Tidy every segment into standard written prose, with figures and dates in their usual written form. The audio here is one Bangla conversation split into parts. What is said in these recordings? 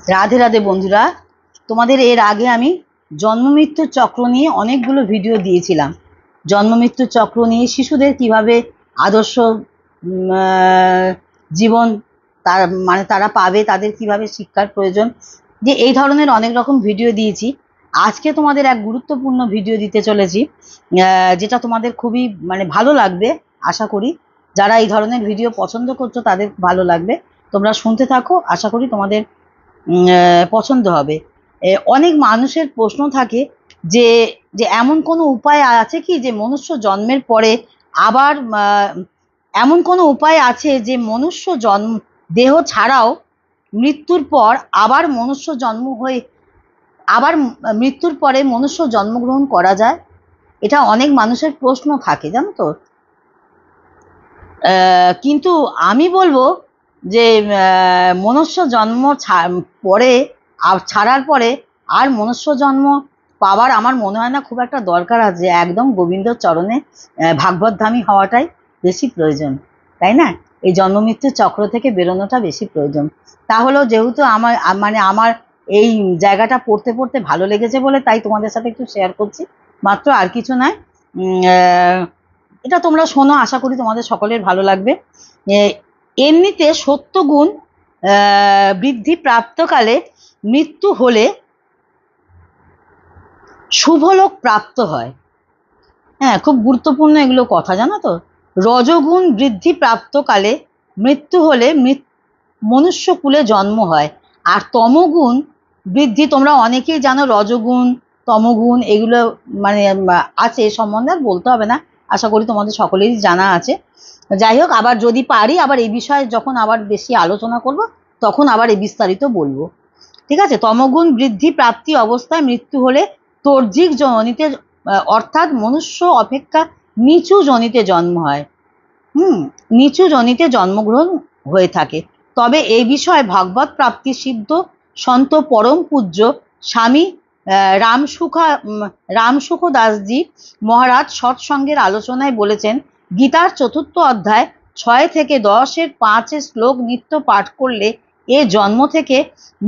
রাধে রাধে বন্ধুরা, তোমাদের এর আগে আমি জন্ম মৃত্যুর চক্র নিয়ে অনেকগুলো ভিডিও দিয়েছিলাম। জন্ম মৃত্যুর চক্র নিয়ে শিশুদের কিভাবে আদর্শ জীবন তারা পাবে, তাদের কিভাবে শিক্ষার প্রয়োজন, যে এই ধরনের অনেক রকম ভিডিও দিয়েছি। আজকে তোমাদের এক গুরুত্বপূর্ণ ভিডিও দিতে চলেছি, যেটা তোমাদের খুবই ভালো লাগবে আশা করি। যারা এই ধরনের ভিডিও পছন্দ করছো তাদের ভালো লাগবে, তোমরা শুনতে থাকো, আশা করি তোমাদের পছন্দ হবে। অনেক মানুষের প্রশ্ন থাকে যে যে এমন কোনো উপায় আছে কি যে মনুষ্য জন্মের পরে আবার এমন কোনো উপায় আছে যে মনুষ্য জন্ম দেহ ছাড়াও মৃত্যুর পর আবার মনুষ্য জন্ম হয়ে আবার মৃত্যুর পরে মনুষ্য জন্মগ্রহণ করা যায়? এটা অনেক মানুষের প্রশ্ন থাকে, জানো তো। কিন্তু আমি বলবো যে মনুষ্য জন্ম পরে ছাড়ার পরে আর মনুষ্য জন্ম পাওয়ার আমার মনে হয় না খুব একটা দরকার আছে। একদম গোবিন্দর চরণে ভাগবতধামী হওয়াটাই বেশি প্রয়োজন, তাই না? এই জন্ম মৃত্যুর চক্র থেকে বেরোনোটা বেশি প্রয়োজন। তাহলেও যেহেতু আমার এই জায়গাটা পড়তে পড়তে ভালো লেগেছে বলে তাই তোমাদের সাথে একটু শেয়ার করছি, মাত্র, আর কিছু নয়। এটা তোমরা শোনো, আশা করি তোমাদের সকলের ভালো লাগবে। এমনিতে সত্যগুণ বৃদ্ধি প্রাপ্তকালে মৃত্যু হলে শুভলোক প্রাপ্ত হয়। হ্যাঁ, খুব গুরুত্বপূর্ণ এগুলো কথা, জানো তো। রজগুণ বৃদ্ধি প্রাপ্তকালে মৃত্যু হলে মনুষ্যকুলে জন্ম হয়। আর তমগুণ বৃদ্ধি, তোমরা অনেকেই জানো রজগুণ তমগুণ এগুলো আছে, সম্বন্ধে আর বলতে হবে না, আশা করি তোমাদের সকলেরই জানা আছে। যাই হোক, আবার যদি পারি আবার এই বিষয়ে যখন আবার বেশি আলোচনা করব তখন আবার এই বিস্তারিত বলবো, ঠিক আছে। তমগুণ বৃদ্ধি প্রাপ্তি অবস্থায় মৃত্যু হলে তর্জিক জনিতে অর্থাৎ মনুষ্য অপেক্ষা নিচু জনিতে জন্ম হয়। নিচু জনিতে জন্মগ্রহণ হয়ে থাকে। তবে এই বিষয়ে ভাগবত প্রাপ্তি সিদ্ধ সন্ত পরম পূজ্য স্বামী রামসুখ দাসজি মহারাজ সৎসঙ্গের আলোচনায় বলেছেন, গীতার 4th অধ্যায় 6 থেকে 10-এর 5 শ্লোক নিত্য পাঠ করলে এ জন্ম থেকে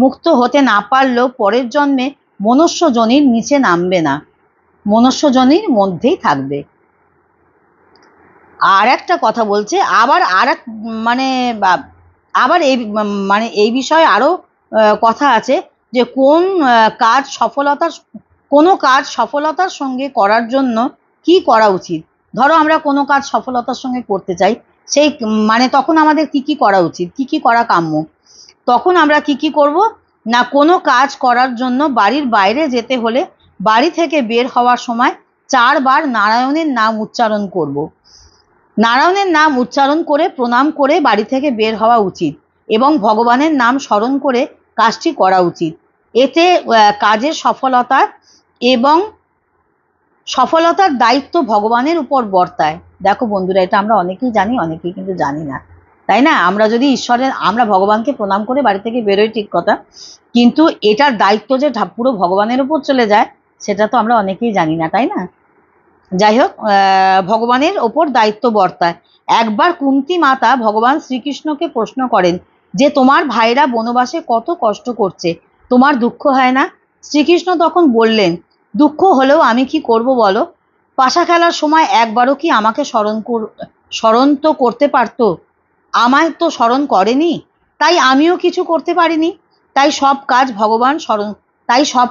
মুক্ত হতে না পারলেও পরের জন্মে মনুষ্য যোনির নিচে নামবে না, মনুষ্য যোনির মধ্যেই থাকবে। আর একটা কথা বলছে, আবার এই বিষয়ে আরো কথা আছে যে কোনো কাজ সফলতার সঙ্গে করার জন্য কি করা উচিত। ধরো আমরা কোনো কাজ সফলতার সঙ্গে করতে চাই, সেই তখন আমাদের কি কি করা উচিত, কি কি করা কাম্য। তখন আমরা কি কি করব না, কোনো কাজ করার জন্য বাড়ির বাইরে যেতে হলে বাড়ি থেকে বের হওয়ার সময় 4 বার নারায়ণের নাম উচ্চারণ করব। নারায়ণের নাম উচ্চারণ করে প্রণাম করে বাড়ি থেকে বের হওয়া উচিত এবং ভগবানের নাম স্মরণ করে কাজটি করা উচিত। এতে কাজের সফলতার দায়িত্ব ভগবানের উপর বর্তায়। দেখো বন্ধুরা, এটা আমরা অনেকেই জানি, অনেকেই কিন্তু জানি না, তাই না? আমরা যদি আমরা ভগবানকে প্রণাম করে বাড়ি থেকে বেরোই, ঠিক কথা, কিন্তু এটার দায়িত্ব যে পুরো ভগবানের উপর চলে যায় সেটা তো আমরা অনেকেই জানি না, তাই না? যাই হোক, ভগবানের ওপর দায়িত্ব বর্তায়। একবার কুন্তী মাতা ভগবান শ্রীকৃষ্ণকে প্রশ্ন করেন যে তোমার ভাইরা বনবাসে কত কষ্ট করছে, তোমার দুঃখ হয় না? শ্রীকৃষ্ণ তখন বললেন, দুঃখ হলেও আমি কি করব বলো? পাশা খেলার সময় একবারও কি আমাকে স্মরণ তো করতে পারতো? আমায় তো স্মরণ করেনি, তাই আমিও কিছু করতে পারিনি। তাই সব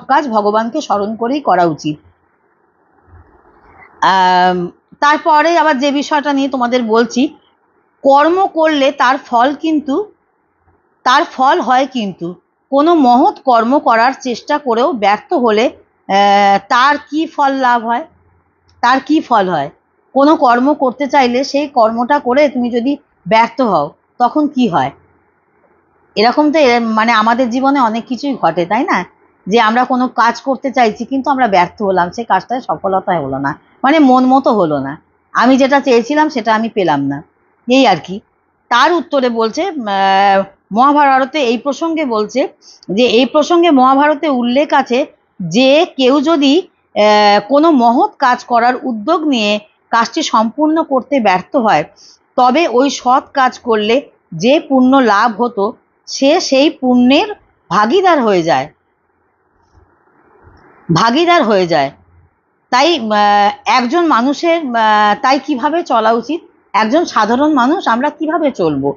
কাজ ভগবানকে স্মরণ করেই করা উচিত। তারপরে আবার যে বিষয়টা নিয়ে তোমাদের বলছি, কর্ম করলে তার ফল হয়, কিন্তু কোনো মহৎ কর্ম করার চেষ্টা করেও ব্যর্থ হলে তার কি ফল হয়? কোনো কর্ম করতে চাইলে সেই কর্মটা করে তুমি যদি ব্যর্থ হও তখন কি হয়? এরকম তো আমাদের জীবনে অনেক কিছুই ঘটে, তাই না? যে আমরা কোনো কাজ করতে চাইছি কিন্তু আমরা ব্যর্থ হলাম, সেই কাজটায় সফলতা হলো না, মন মতো হলো না, আমি যেটা চেয়েছিলাম সেটা আমি পেলাম না, এই আর কি। তার উত্তরে বলছে, মহাভারতে এই প্রসঙ্গে বলছে যে এই প্রসঙ্গে মহাভারতে উল্লেখ আছে যে কেউ যদি কোনো মহৎ কাজ করার উদ্যোগ নিয়ে কাজটি সম্পূর্ণ করতে ব্যর্থ হয়, তবে ওই সৎ কাজ করলে যে পুণ্য লাভ হতো সে সেই পুণ্যের ভাগীদার হয়ে যায়, ভাগীদার হয়ে যায়। তাই একজন মানুষের তাই কিভাবে চলা উচিত, একজন সাধারণ মানুষ আমরা কিভাবে চলবো,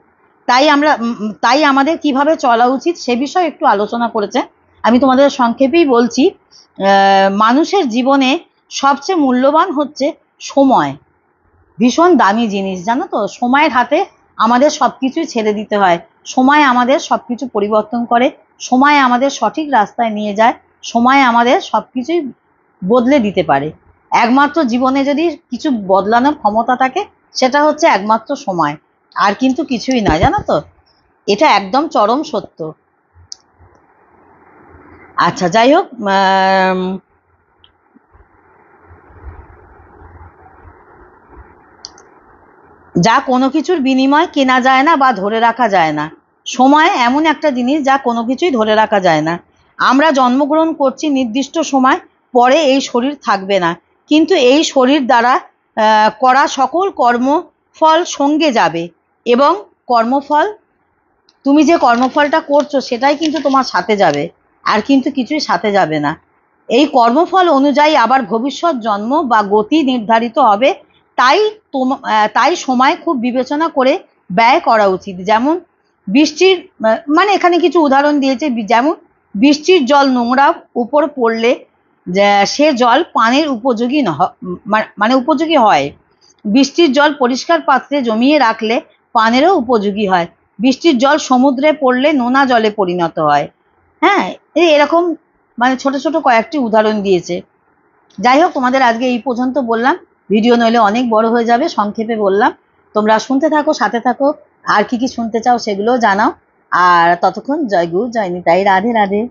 তাই আমাদের কিভাবে চলা উচিত সে বিষয়ে একটু আলোচনা করেছে। আমি তোমাদের সংক্ষেপেই বলছি। মানুষের জীবনে সবচেয়ে মূল্যবান হচ্ছে সময়। ভীষণ দামি জিনিস, জানো তো। সময়ের হাতে আমাদের সব কিছুই ছেড়ে দিতে হয়। সময় আমাদের সব কিছু পরিবর্তন করে, সময় আমাদের সঠিক রাস্তায় নিয়ে যায়, সময় আমাদের সব কিছুই বদলে দিতে পারে। একমাত্র জীবনে যদি কিছু বদলানোর ক্ষমতা থাকে সেটা হচ্ছে একমাত্র সময়, আর কিন্তু কিছুই না, জানো তো। এটা একদম চরম সত্য। আচ্ছা, যাই হোক, যা কোনো কিছুর বিনিময় কেনা যায় না বা ধরে রাখা যায় না। সময় এমন একটা জিনিস যা কোনো কিছুই ধরে রাখা যায় না। আমরা জন্মগ্রহণ করছি নির্দিষ্ট সময়, পরে এই শরীর থাকবে না, কিন্তু এই শরীর দ্বারা করা সকল কর্মফল সঙ্গে যাবে, এবং কর্মফল, তুমি যে কর্মফলটা করছো সেটাই কিন্তু তোমার সাথে যাবে, আর কিন্তু কিছুই সাথে যাবে না। এই কর্মফল অনুযায়ী আবার ভবিষ্যৎ জন্ম বা গতি নির্ধারিত হবে। তাই তাই সময় খুব বিবেচনা করে ব্যয় করা উচিত। যেমন বৃষ্টির, মানে এখানে কিছু উদাহরণ দিয়েছে, যেমন বৃষ্টির জল নোংরা উপর পড়লে সে জল পানের উপযোগী মানে উপযোগী হয়। বৃষ্টির জল পরিষ্কার পাত্রে জমিয়ে রাখলে পানেরও উপযোগী হয়। বৃষ্টির জল সমুদ্রে পড়লে নোনা জলে পরিণত হয়। হ্যাঁ, এরকম মানে ছোট ছোট কয়েকটি উদাহরণ দিয়েছে। যাই হোক, তোমাদের আজকে এই পর্যন্ত বললাম। ভিডিও নইলে অনেক বড় হয়ে যাবে, সংক্ষেপে বললাম। তোমরা শুনতে থাকো, সাথে থাকো। আর কি কি শুনতে চাও সেগুলোও জানাও। আর ততক্ষণ জয় গুরু, জয় নিতাই, রাধে রাধে।